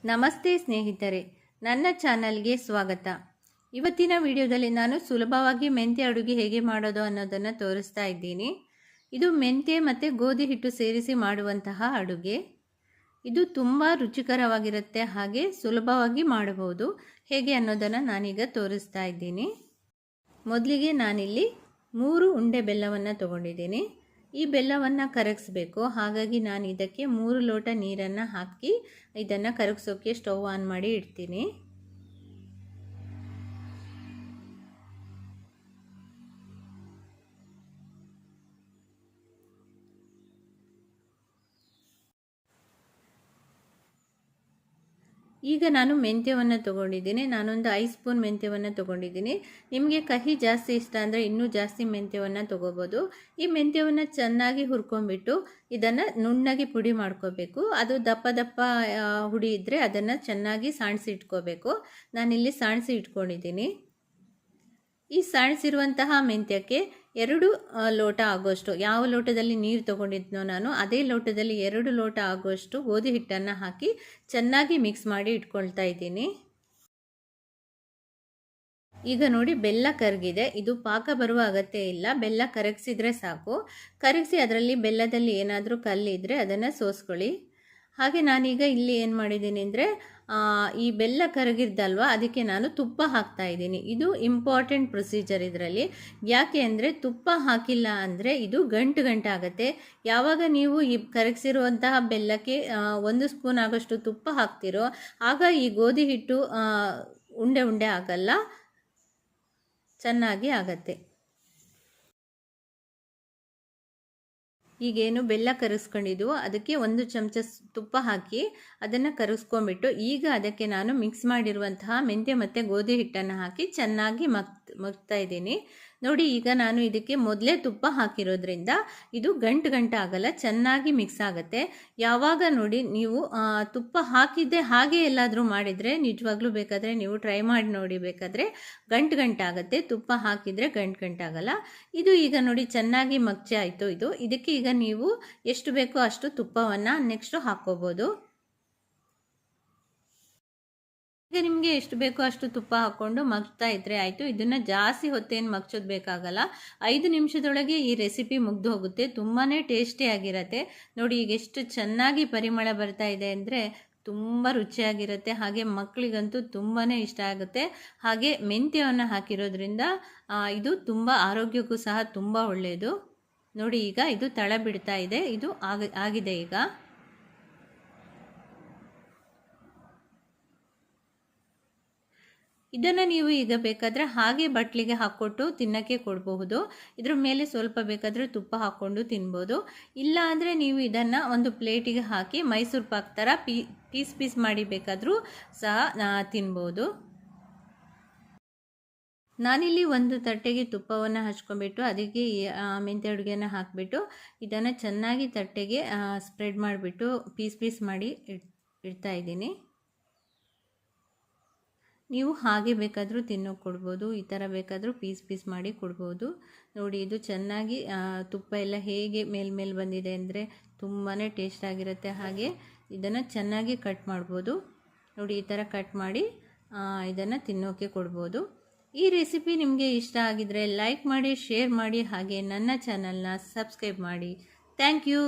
ನಮಸ್ತೆ ಸ್ನೇಹಿತರೆ, ನನ್ನ ಚಾನಲ್ಗೆ ಸ್ವಾಗತ. ಇವತ್ತಿನ ವಿಡಿಯೋದಲ್ಲಿ ನಾನು ಸುಲಭವಾಗಿ ಮೆಂತ್ಯ ಅಡುಗೆ ಹೇಗೆ ಮಾಡೋದು ಅನ್ನೋದನ್ನು ತೋರಿಸ್ತಾ ಇದ್ದೀನಿ. ಇದು ಮೆಂತ್ಯ ಮತ್ತು ಗೋಧಿ ಹಿಟ್ಟು ಸೇರಿಸಿ ಮಾಡುವಂತಹ ಅಡುಗೆ. ಇದು ತುಂಬ ರುಚಿಕರವಾಗಿರುತ್ತೆ, ಹಾಗೆ ಸುಲಭವಾಗಿ ಮಾಡಬಹುದು. ಹೇಗೆ ಅನ್ನೋದನ್ನು ನಾನೀಗ ತೋರಿಸ್ತಾ ಇದ್ದೀನಿ. ಮೊದಲಿಗೆ ನಾನಿಲ್ಲಿ 3 ಉಂಡೆ ಬೆಲ್ಲವನ್ನು ತಗೊಂಡಿದ್ದೀನಿ. ಈ ಬೆಲ್ಲವನ್ನು ಕರಗಿಸಬೇಕು, ಹಾಗಾಗಿ ನಾನು ಇದಕ್ಕೆ 3 ಲೋಟ ನೀರನ್ನು ಹಾಕಿ ಇದನ್ನು ಕರಗಿಸೋಕ್ಕೆ ಸ್ಟವ್ ಆನ್ ಮಾಡಿ ಇಡ್ತೀನಿ. ಈಗ ನಾನು ಮೆಂತ್ಯವನ್ನು ತೊಗೊಂಡಿದ್ದೀನಿ. ನಾನೊಂದು 5 ಸ್ಪೂನ್ ಮೆಂತ್ಯವನ್ನು ತೊಗೊಂಡಿದ್ದೀನಿ. ನಿಮಗೆ ಕಹಿ ಜಾಸ್ತಿ ಇಷ್ಟ ಅಂದರೆ ಇನ್ನೂ ಜಾಸ್ತಿ ಮೆಂತ್ಯವನ್ನು ತೊಗೋಬೋದು. ಈ ಮೆಂತ್ಯವನ್ನು ಚೆನ್ನಾಗಿ ಹುರ್ಕೊಂಡ್ಬಿಟ್ಟು ಇದನ್ನು ನುಣ್ಣಗೆ ಪುಡಿ ಮಾಡ್ಕೋಬೇಕು. ಅದು ದಪ್ಪ ದಪ್ಪ ಹುಡಿ ಇದ್ದರೆ ಅದನ್ನು ಚೆನ್ನಾಗಿ ಸಾಣಿಸಿ ಇಟ್ಕೋಬೇಕು. ನಾನಿಲ್ಲಿ ಸಾಣಿಸಿ ಇಟ್ಕೊಂಡಿದ್ದೀನಿ. ಈ ಸಾಣಿಸಿರುವಂತಹ ಮೆಂತ್ಯಕ್ಕೆ 2 ಲೋಟ ಆಗೋಷ್ಟು, ಯಾವ ಲೋಟದಲ್ಲಿ ನೀರು ತೊಗೊಂಡಿದ್ನೋ ನಾನು ಅದೇ ಲೋಟದಲ್ಲಿ 2 ಲೋಟ ಆಗೋಷ್ಟು ಗೋಧಿ ಹಿಟ್ಟನ್ನು ಹಾಕಿ ಚೆನ್ನಾಗಿ ಮಿಕ್ಸ್ ಮಾಡಿ ಇಟ್ಕೊಳ್ತಾ ಇದ್ದೀನಿ. ಈಗ ನೋಡಿ, ಬೆಲ್ಲ ಕರಗಿದೆ. ಇದು ಪಾಕ ಬರುವ ಅಗತ್ಯ ಇಲ್ಲ, ಬೆಲ್ಲ ಕರಗಿಸಿದ್ರೆ ಸಾಕು. ಕರಗಿಸಿ ಅದರಲ್ಲಿ ಬೆಲ್ಲದಲ್ಲಿ ಏನಾದರೂ ಕಲ್ಲಿದ್ದರೆ ಅದನ್ನು ಸೋಸ್ಕೊಳ್ಳಿ. ಹಾಗೆ ನಾನೀಗ ಇಲ್ಲಿ ಏನು ಮಾಡಿದ್ದೀನಿ ಅಂದರೆ, ಈ ಬೆಲ್ಲ ಕರಗಿದ್ದಲ್ವ, ಅದಕ್ಕೆ ನಾನು ತುಪ್ಪ ಹಾಕ್ತಾ ಇದ್ದೀನಿ. ಇದು ಇಂಪಾರ್ಟೆಂಟ್ ಪ್ರೊಸೀಜರ್ ಇದರಲ್ಲಿ. ಯಾಕೆ ಅಂದರೆ ತುಪ್ಪ ಹಾಕಿಲ್ಲ ಅಂದರೆ ಇದು ಗಂಟು ಆಗುತ್ತೆ. ಯಾವಾಗ ನೀವು ಈ ಕರಗಿಸಿರುವಂತಹ ಬೆಲ್ಲಕ್ಕೆ 1 ಸ್ಪೂನ್ ಆಗೋಷ್ಟು ತುಪ್ಪ ಹಾಕ್ತಿರೋ ಆಗ ಈ ಗೋಧಿ ಹಿಟ್ಟು ಉಂಡೆ ಉಂಡೆ ಆಗಲ್ಲ, ಚೆನ್ನಾಗಿ ಆಗತ್ತೆ. ಈಗೇನು ಬೆಲ್ಲ ಕರಗಿಸ್ಕೊಂಡಿದ್ವು ಅದಕ್ಕೆ 1 ಚಮಚ ತುಪ್ಪ ಹಾಕಿ ಅದನ್ನು ಕರಗಿಸ್ಕೊಂಡ್ಬಿಟ್ಟು ಈಗ ಅದಕ್ಕೆ ನಾನು ಮಿಕ್ಸ್ ಮಾಡಿರುವಂತಹ ಮೆಂತ್ಯ ಮತ್ತು ಗೋಧಿ ಹಿಟ್ಟನ್ನು ಹಾಕಿ ಚೆನ್ನಾಗಿ ಮಗ್ತಾ ಇದ್ದೀನಿ. ನೋಡಿ, ಈಗ ನಾನು ಇದಕ್ಕೆ ಮೊದಲೇ ತುಪ್ಪ ಹಾಕಿರೋದ್ರಿಂದ ಇದು ಗಂಟು ಆಗಲ್ಲ, ಚೆನ್ನಾಗಿ ಮಿಕ್ಸ್ ಆಗುತ್ತೆ. ಯಾವಾಗ ನೋಡಿ ನೀವು ತುಪ್ಪ ಹಾಕಿದ್ದೆ ಹಾಗೆ ಎಲ್ಲಾದರೂ ಮಾಡಿದರೆ ನಿಜವಾಗ್ಲೂ ಬೇಕಾದರೆ ನೀವು ಟ್ರೈ ಮಾಡಿ ನೋಡಿ, ಬೇಕಾದರೆ ಗಂಟು ಆಗುತ್ತೆ. ತುಪ್ಪ ಹಾಕಿದರೆ ಗಂಟು ಆಗಲ್ಲ. ಇದು ಈಗ ನೋಡಿ ಚೆನ್ನಾಗಿ ಮಗ್ಚೆ ಆಯಿತು. ಇದಕ್ಕೆ ಈಗ ನೀವು ಎಷ್ಟು ಬೇಕೋ ಅಷ್ಟು ತುಪ್ಪವನ್ನು ನೆಕ್ಸ್ಟು ಹಾಕ್ಕೋಬೋದು. ಈಗ ನಿಮಗೆ ಎಷ್ಟು ಬೇಕೋ ಅಷ್ಟು ತುಪ್ಪ ಹಾಕ್ಕೊಂಡು ಮಗ್ತಾ ಇದ್ರೆ ಆಯಿತು. ಇದನ್ನು ಜಾಸ್ತಿ ಹೊತ್ತೇನು ಮಗ್ಚೋದು ಬೇಕಾಗಲ್ಲ. 5 ನಿಮಿಷದೊಳಗೆ ಈ ರೆಸಿಪಿ ಮುಗ್ದು ಹೋಗುತ್ತೆ. ತುಂಬಾ ಟೇಸ್ಟಿಯಾಗಿರುತ್ತೆ. ನೋಡಿ, ಈಗ ಎಷ್ಟು ಚೆನ್ನಾಗಿ ಪರಿಮಳ ಬರ್ತಾ ಇದೆ ಅಂದರೆ ತುಂಬ ರುಚಿಯಾಗಿರುತ್ತೆ. ಹಾಗೆ ಮಕ್ಕಳಿಗಂತೂ ತುಂಬಾ ಇಷ್ಟ ಆಗುತ್ತೆ. ಹಾಗೆ ಮೆಂತ್ಯವನ್ನು ಹಾಕಿರೋದ್ರಿಂದ ಇದು ತುಂಬ ಆರೋಗ್ಯಕ್ಕೂ ಸಹ ತುಂಬ ಒಳ್ಳೆಯದು. ನೋಡಿ, ಈಗ ಇದು ತಳ ಬಿಡ್ತಾ ಇದೆ. ಇದು ಆಗಿದೆ. ಈಗ ಇದನ್ನು ನೀವು ಈಗ ಬೇಕಾದರೆ ಹಾಗೆ ಬಟ್ಲಿಗೆ ಹಾಕ್ಕೊಟ್ಟು ತಿನ್ನೋಕ್ಕೆ ಕೊಡಬಹುದು. ಇದ್ರ ಮೇಲೆ ಸ್ವಲ್ಪ ಬೇಕಾದರೆ ತುಪ್ಪ ಹಾಕ್ಕೊಂಡು ತಿನ್ಬೋದು. ಇಲ್ಲ ಅಂದರೆ ನೀವು ಇದನ್ನು ಒಂದು ಪ್ಲೇಟಿಗೆ ಹಾಕಿ ಮೈಸೂರು ಪಾಕ್ ಥರ ಪೀಸ್ ಮಾಡಿ ಬೇಕಾದರೂ ಸಹ ತಿನ್ಬೋದು. ನಾನಿಲ್ಲಿ ಒಂದು ತಟ್ಟೆಗೆ ತುಪ್ಪವನ್ನು ಹಚ್ಕೊಂಡ್ಬಿಟ್ಟು ಅದಕ್ಕೆ ಮೆಂತ್ಯ ಅಡುಗೆಯನ್ನು ಹಾಕಿಬಿಟ್ಟು ಇದನ್ನು ಚೆನ್ನಾಗಿ ತಟ್ಟೆಗೆ ಸ್ಪ್ರೆಡ್ ಮಾಡಿಬಿಟ್ಟು ಪೀಸ್ ಮಾಡಿ ಇಡ್ತಾ ಇದ್ದೀನಿ. ನೀವು ಹಾಗೆ ಬೇಕಾದರೂ ತಿನ್ನೋಕೆ ಕೊಡ್ಬೋದು, ಈ ಥರ ಬೇಕಾದರೂ ಪೀಸ್ ಮಾಡಿ ಕೊಡ್ಬೋದು. ನೋಡಿ, ಇದು ಚೆನ್ನಾಗಿ ತುಪ್ಪ ಎಲ್ಲ ಹೇಗೆ ಮೇಲ್ಮೇಲೆ ಬಂದಿದೆ ಅಂದರೆ ತುಂಬಾ ಟೇಸ್ಟ್ ಆಗಿರುತ್ತೆ. ಹಾಗೆ ಇದನ್ನು ಚೆನ್ನಾಗಿ ಕಟ್ ಮಾಡ್ಬೋದು. ನೋಡಿ, ಈ ಥರ ಕಟ್ ಮಾಡಿ ಇದನ್ನು ತಿನ್ನೋಕೆ ಕೊಡ್ಬೋದು. ಈ ರೆಸಿಪಿ ನಿಮಗೆ ಇಷ್ಟ ಆಗಿದರೆ ಲೈಕ್ ಮಾಡಿ, ಶೇರ್ ಮಾಡಿ, ಹಾಗೆ ನನ್ನ ಚಾನಲ್ನ ಸಬ್ಸ್ಕ್ರೈಬ್ ಮಾಡಿ. Thank you.